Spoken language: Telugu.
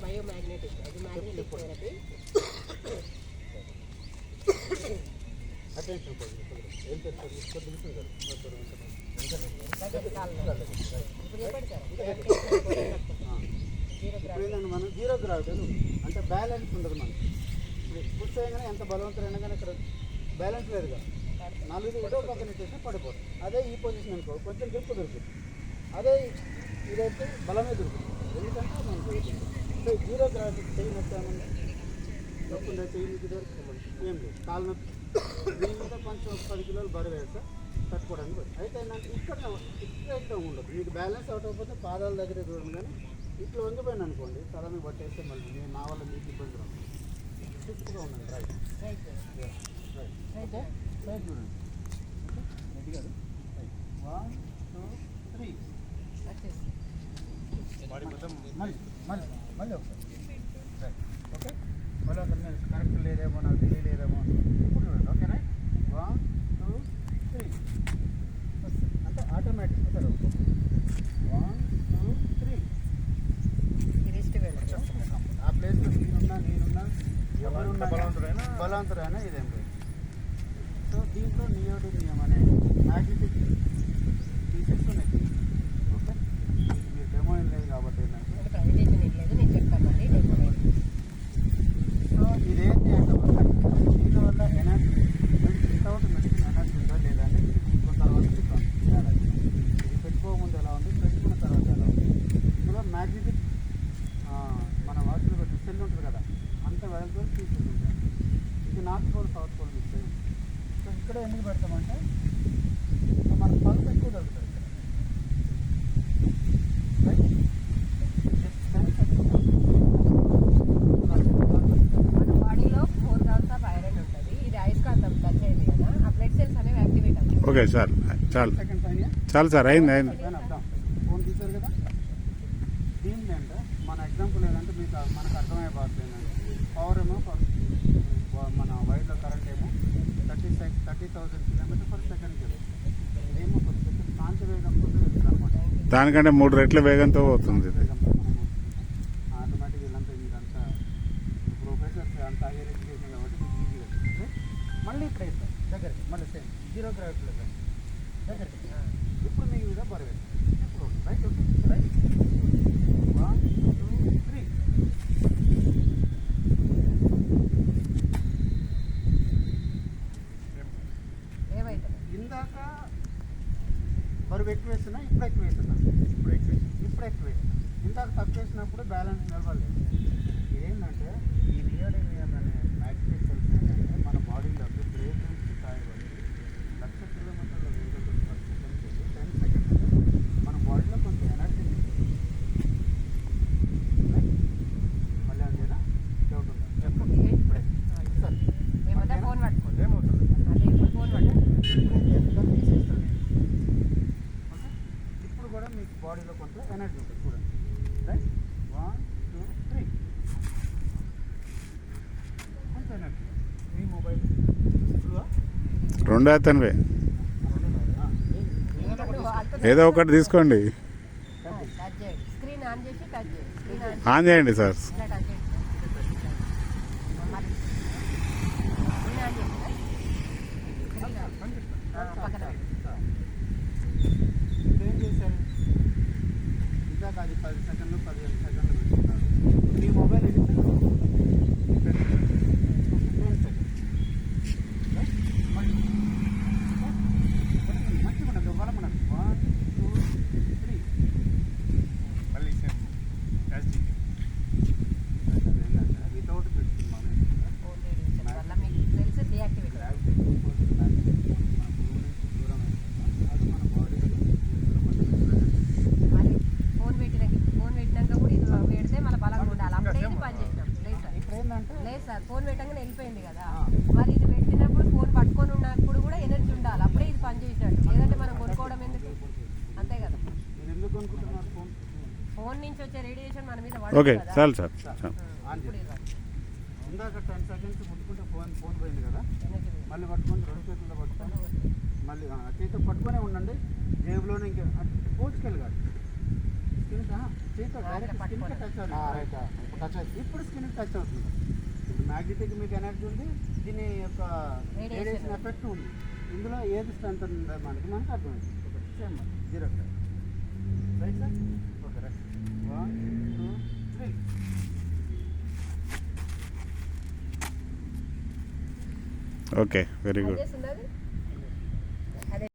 బయోమాగ్నెటిక్ అది మ్యాగ్నెటిక్ థెరపీ. మనం జీరో గ్రావిటీ అంటే బ్యాలెన్స్ ఉండదు మనకి. పుష్ చేయగానే ఎంత బలవంతులైనా కానీ ఇక్కడ బ్యాలెన్స్ లేదుగా, నలుగురు ఒకటో పక్కన ఇచ్చేసి పడిపోతుంది. అదే ఈ పొజిషన్ అనుకో కొంచెం గ్రిప్ దొరుకుతుంది, అదే ఇదైతే బలమే దొరుకుతుంది. ఎందుకంటే మనకు సో జీరో గ్రావిటీ చెయ్యి నొప్పి ఏమన్నా నొప్పుండే చెయ్యి మీకు దొరుకుతుంది ఏం లేదు. కాలు నొప్పి దీని మీద కొంచెం 10 కిలోలు బరువు వేస్తే తట్టుకోవడానికి పడుతుంది. అయితే ఏంటంటే ఇక్కడ ఉండదు, మీకు బ్యాలెన్స్ అవుట్ అయిపోతే పాదాల దగ్గర చూడండి. కానీ ఇట్లా వంగిపోయింది అనుకోండి, సడన్గా పట్టేస్తే మళ్ళీ నేను నా వల్ల మీకు ఇబ్బంది రాదు. ఫిక్స్గా ఉండండి. రైట్ రైట్ రైట్ రైట్ చూడండి. రెడీ కాదు. 1 2 3 మళ్ళీ మళ్ళీ మళ్ళీ ఒకసారి. Right okay. మళ్ళీ ఒకసారి నేను కరెక్ట్ లేదేమో నాకు తెలియలేదేమో ఇప్పుడు చూడండి. Okay right. 1 2 3 అంటే ఆటోమేటిక్. సరే 1 2 3 ఆ ప్లేస్లో నేనున్నా ఎవరున్నా బలవంతుడైనా ఇదేం లేదు. సో దీంట్లో నియోడినియం అనే మ్యాగ్నెటిక్ పీసెస్ ఉన్నాయి. ఓకే, మీరు డెమో ఏం లేదు కాబట్టి ఏంటంటే సో ఇదేంటి అంటే దీనివల్ల ఎనర్జీ వితౌట్ మెడిసిన్ ఎనర్జీ ఉందా లేదా అని తర్వాత ఇది పెట్టుకోకముందు ఎలా ఉంది, పెట్టుకున్న తర్వాత ఎలా ఉంది. ఇందులో మ్యాగ్నెటిక్ మన వాటిలో పెట్టిన సెల్ ఉంటుంది కదా, అంత వెడల్పు పీసెస్ ఉంటాయి. ఇది north pole south pole mix అయ్యింది. సో ఇక్కడ ఎందుకు పెడతామంటే మనకు పల్స్ ఎక్కువ దొరుకుతుంది ఇక్కడ. మన బాడీలో 4 grams ఆఫ్ ఐరన్ ఉంటుంది. ఇది అయస్కాంతం టచ్ అయింది కదా, ఆ బ్లడ్ సెల్స్ అనేవి యాక్టివేట్ అవుతాయి. ఓకే సార్, చాలు చాలు సార్, అయింది అయింది. ఫోన్ తీశారు కదా, దీన్ని అంటే మన ఎగ్జాంపుల్ ఏంటంటే మీకు మనకు అర్థమయ్యే భాష ఏంటంటే పవర్ ఏమో మన వైర్లో కరెంట్ ఏమో 30,000 km/s ఏమో కొంచెం కాంతి వేగం కూడా వెళ్తుంది అనమాట. దానికంటే 3 రెట్ల వేగంతో పోతుంది. ఆటోమేటిక్ ఇదంతా ఇదంతా ప్రొఫెసర్స్ అంతా హైయర్ ఎడ్యుకేషన్ కాబట్టి మీకు ఈజీగా వస్తుంది. మళ్ళీ ఇక్కడ ఇస్తాం దగ్గరికి, మళ్ళీ సేమ్ జీరో గ్రావిటీలో దగ్గరికి. ఇప్పుడు మీకు మీద బరువు ఇప్పుడు రైట్. Okay right. 1 2 3 ఇందాక బరువు ఎక్కువ వేస్తున్నా, ఇప్పుడు ఎక్కువ వేస్తున్నా, ఇప్పుడు ఎక్కువ వేస్తున్నా. ఇందాక తక్కువ వేసినప్పుడు బ్యాలెన్స్ నిలబడలేదు. ఏంటంటే ఈ నియోడినియం అనే మ్యాగ్నెటిక్ సెల్స్ ఏంటంటే మన బాడీలో బ్రేక్ నుంచి కాయబడి 1,00,000 కిలోమీటర్ల వేగంతో 10 సెకండ్స్ మన బాడీలో కొంచెం ఎనర్జీ మళ్ళీ అంతేనా డౌట్ ఉందా? ఇప్పుడే సార్ ఫోన్ పట్టుకోండి. ఏమవుతుంది ఫోన్ పట్టుకోండి. ఇప్పుడు కూడా మీకు బాడీలో కొంత ఎనర్జీ ఉంటుంది చూడండి. రైట్ 1 2 3 కొంత ఎనర్జీ. మీ మొబైల్ రెండు అతనివే, ఏదో ఒకటి తీసుకోండి. స్క్రీన్ ఆన్ చేసి టచ్ చేయండి. స్క్రీన్ ఆన్ చేయండి సార్. టచ్ చేయండి. పక్కన ఏం చేశారు ఇందాక అది 10 సెకండ్లు 15 సెకండ్లు పెట్టుకున్నారు. మీ మొబైల్ ఎన్ని సెకండ్లు? 15 సెకండ్స్. మళ్ళీ మంచిగా ఉండదు, బలం ఉండదు. 1 2 3 మళ్ళీ సేమ్ ఏంటంటే వితౌట్ మెడిసిన్ మనం ఫోన్ రేడియేషన్ వల్ల మీకు సెల్స్ డియాక్టివేట్ అది మన బాడీలో మళ్ళీ ఫోన్ పెట్టినాక కూడా ఇది పెడితే మళ్ళీ బలంగా ఉండాలి. అప్పుడే ఇది పని చేసినాం. లేదు సార్, ఇప్పుడు ఏంటంటే లేదు సార్, ఫోన్ పెట్టగానే వెళ్ళిపోయింది కదా, మరి ఇది పెట్టినప్పుడు ఫోన్ పట్టుకొని ఉన్నప్పుడు కూడా ఎనర్జీ ఉండాలి. అప్పుడే ఇది పని చేసినట్టు. లేదంటే మనం కొనుక్కోవడం ఎందుకు? అంతే కదా. నేను ఎందుకు అనుకుంటున్నారు ఫోన్ నుంచి వచ్చే రేడియేషన్ మన మీద ఓకే పడుతుంది కదా. చాలు సార్. ఇప్పుడు ఇవ్వాలి. ఇందాక 10 సెకండ్స్ ముట్టుకుంటే ఫోన్ పోయింది కదా, ఎనర్జీ మళ్ళీ పట్టుకొని 2 చేతుల్లో పట్టుకొని మళ్ళీ చేతితో పట్టుకొనే ఉండండి. జేబులోనే ఇంకా పూచుకెళ్ళి కాదు, స్కిన్ చేతితో డైరెక్ట్ స్కిన్కి టచ్ అవుతుంది. ఇప్పుడు స్కిన్కి టచ్ అవుతుంది. ఇప్పుడు మ్యాగ్నెటిక్ మీకు ఎనర్జీ ఉంది, దీని యొక్క రేడియేషన్ ఎఫెక్ట్ ఉంది. ఇందులో ఏది స్ట్రెంత్ ఉందో మనకు అర్థమైంది. Same zero gram. Right sir? Okay right. 1 2 3. Okay very good. పనిచేస్తుందా అది?